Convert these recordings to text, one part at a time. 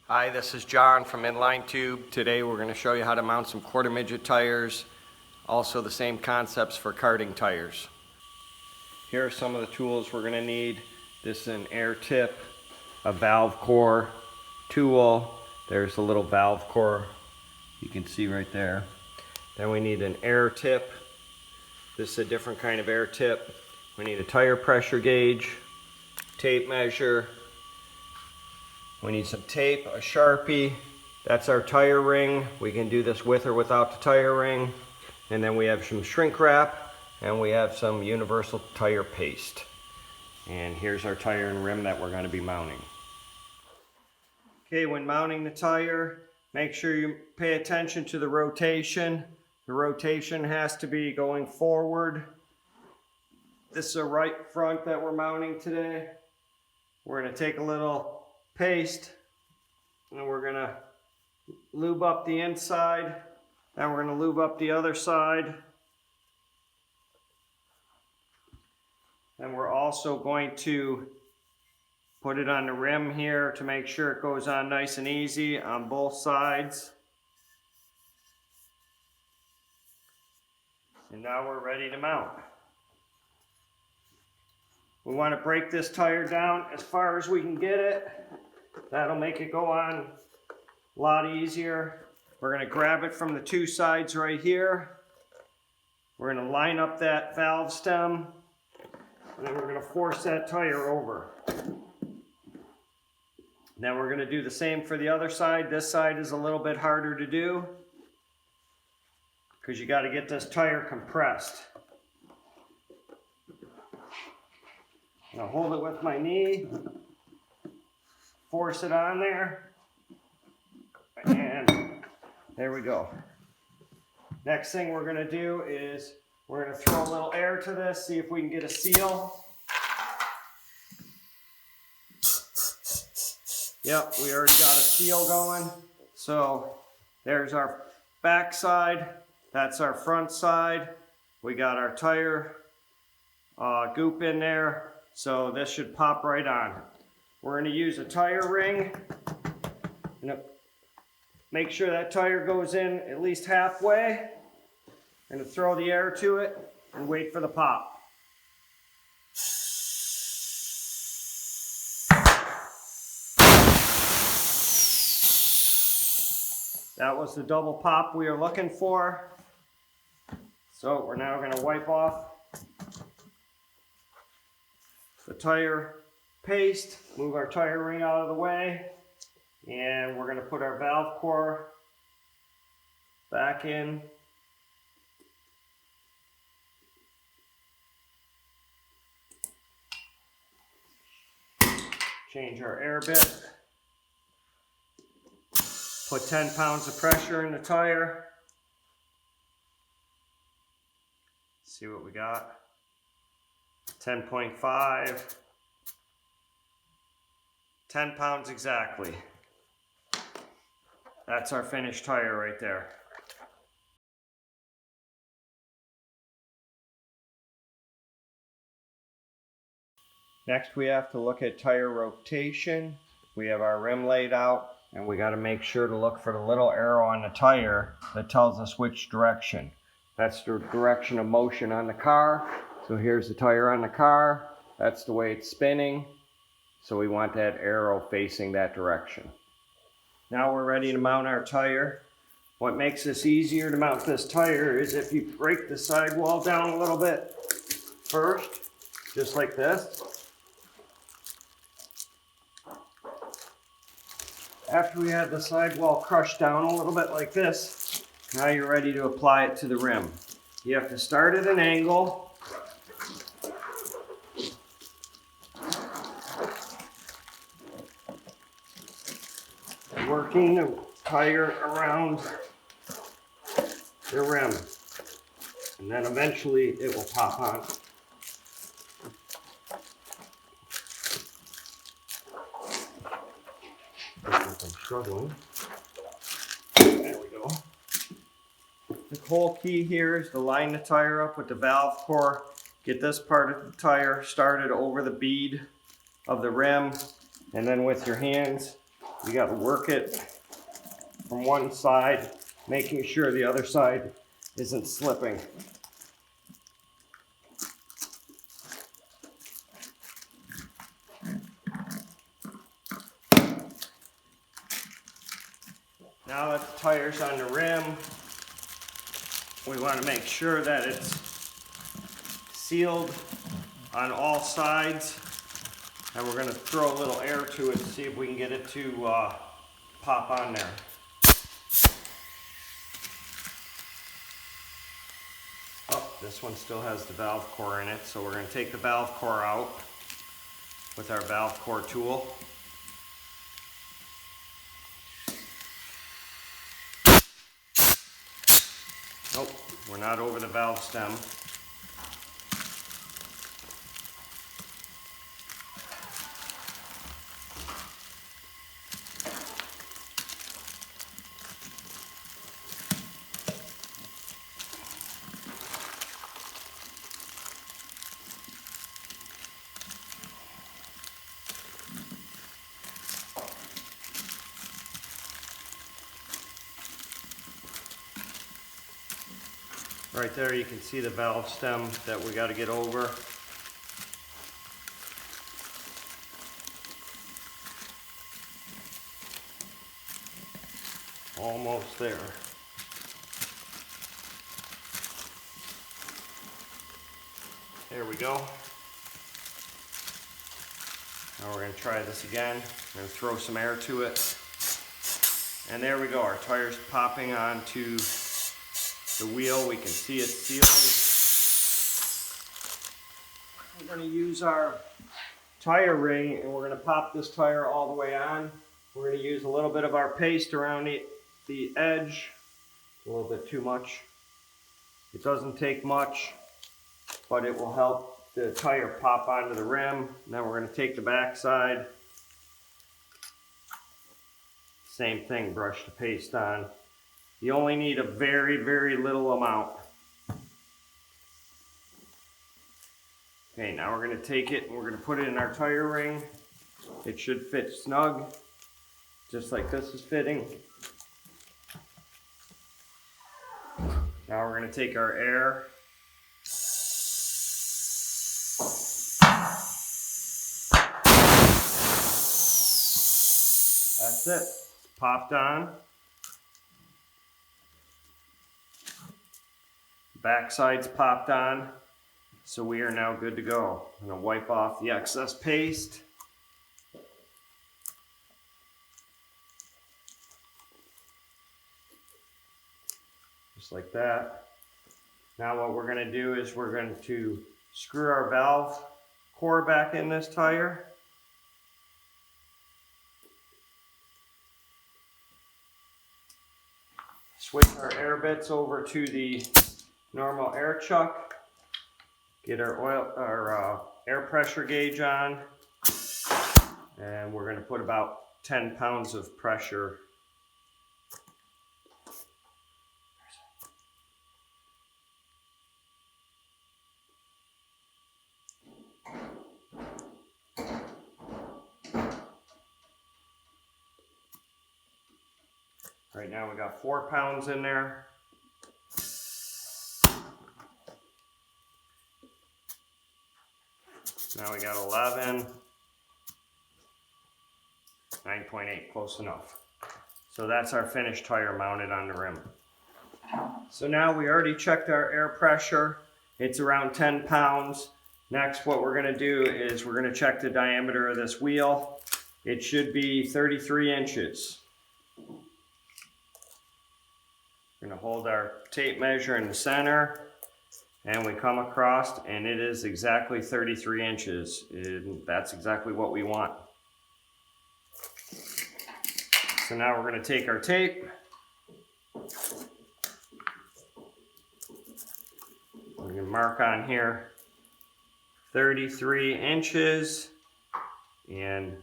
Hi, this is John from Inline Tube. Today we're going to show you how to mount some quarter midget tires, also the same concepts for karting tires. Here are some of the tools we're going to need. This is an air tip, a valve core tool. There's a little valve core you can see right there. Then we need an air tip. This is a different kind of air tip. We need a tire pressure gauge, tape measure. We need some tape, a Sharpie. That's our tire ring. We can do this with or without the tire ring. And then we have some shrink wrap, and we have some universal tire paste. And here's our tire and rim that we're going to be mounting. Okay, when mounting the tire, make sure you pay attention to the rotation. The rotation has to be going forward. This is a right front that we're mounting today. We're going to take a little paste and we're going to lube up the inside, then we're going to lube up the other side, and we're also going to put it on the rim here to make sure it goes on nice and easy on both sides. And now we're ready to mount. We want to break this tire down as far as we can get it. That'll make it go on a lot easier. We're going to grab it from the two sides right here. We're going to line up that valve stem, and then we're going to force that tire over. Then we're going to do the same for the other side. This side is a little bit harder to do because you got to get this tire compressed. I'll hold it with my knee, force it on there, and there we go. Next thing we're going to do is we're going to throw a little air to this, see if we can get a seal. Yep, we already got a seal going. So there's our back side, that's our front side. We got our tire goop in there. So this should pop right on. We're going to use a tire ring. Make sure that tire goes in at least halfway. And throw the air to it and wait for the pop. That was the double pop we are looking for. So we're now going to wipe off the tire paste, move our tire ring out of the way, and we're going to put our valve core back in. Change our air bit. Put 10 pounds of pressure in the tire. See what we got. 10.5, 10 pounds exactly. That's our finished tire right there. Next we have to look at tire rotation. We have our rim laid out, and we got to make sure to look for the little arrow on the tire that tells us which direction. That's the direction of motion on the car. So here's the tire on the car. That's the way it's spinning. So we want that arrow facing that direction. Now we're ready to mount our tire. What makes this easier to mount this tire is if you break the sidewall down a little bit first, just like this. After we have the sidewall crushed down a little bit like this, now you're ready to apply it to the rim. You have to start at an angle. Working the tire around the rim, and then eventually it will pop on. I'm struggling. There we go. The whole key here is to line the tire up with the valve core. Get this part of the tire started over the bead of the rim, and then with your hands You got to work it from one side, making sure the other side isn't slipping. Now that the tire's on the rim, we want to make sure that it's sealed on all sides, and we're going to throw a little air to it to see if we can get it to pop on there. Oh, this one still has the valve core in it, so we're going to take the valve core out with our valve core tool. Nope, we're not over the valve stem. Right there you can see the valve stem that we got to get over. Almost there. There we go. Now we're going to try this again. We're going to throw some air to it. And there we go. Our tire's popping onto the wheel. We can see it sealed. We're going to use our tire ring and we're going to pop this tire all the way on. We're going to use a little bit of our paste around the edge. A little bit too much. It doesn't take much, but it will help the tire pop onto the rim. Now we're going to take the back side. Same thing, brush the paste on. You only need a very, very little amount. Okay, now we're going to take it and we're going to put it in our tire ring. It should fit snug, just like this is fitting. Now we're going to take our air. That's it. Popped on. Backside's popped on, so we are now good to go. I'm going to wipe off the excess paste. Just like that. Now what we're going to do is we're going to screw our valve core back in this tire. Switch our air bits over to the normal air chuck. Get our air pressure gauge on, and we're going to put about 10 pounds of pressure. Right now we got 4 pounds in there. Now we got 11, 9.8, close enough. So that's our finished tire mounted on the rim. So now we already checked our air pressure. It's around 10 pounds. Next, what we're gonna do is we're gonna check the diameter of this wheel. It should be 33 inches. We're gonna hold our tape measure in the center. And we come across and it is exactly 33 inches. And that's exactly what we want. So now we're going to take our tape. We're going to mark on here 33 inches. And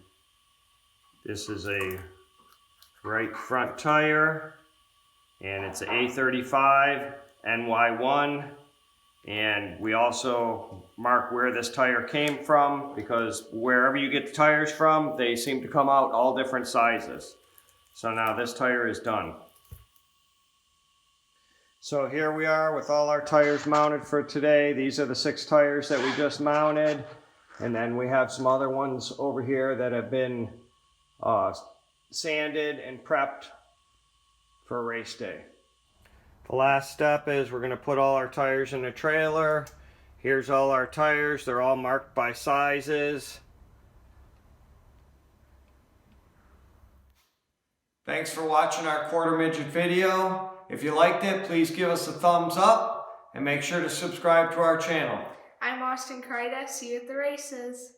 this is a right front tire. And it's an A35 NY1. And we also mark where this tire came from, because wherever you get the tires from, they seem to come out all different sizes. So now this tire is done. So here we are with all our tires mounted for today. These are the 6 tires that we just mounted. And then we have some other ones over here that have been sanded and prepped for race day. The last step is we're going to put all our tires in a trailer. Here's all our tires. They're all marked by sizes. Thanks for watching our quarter midget video. If you liked it, please give us a thumbs up and make sure to subscribe to our channel. I'm Austin Kryda. See you at the races.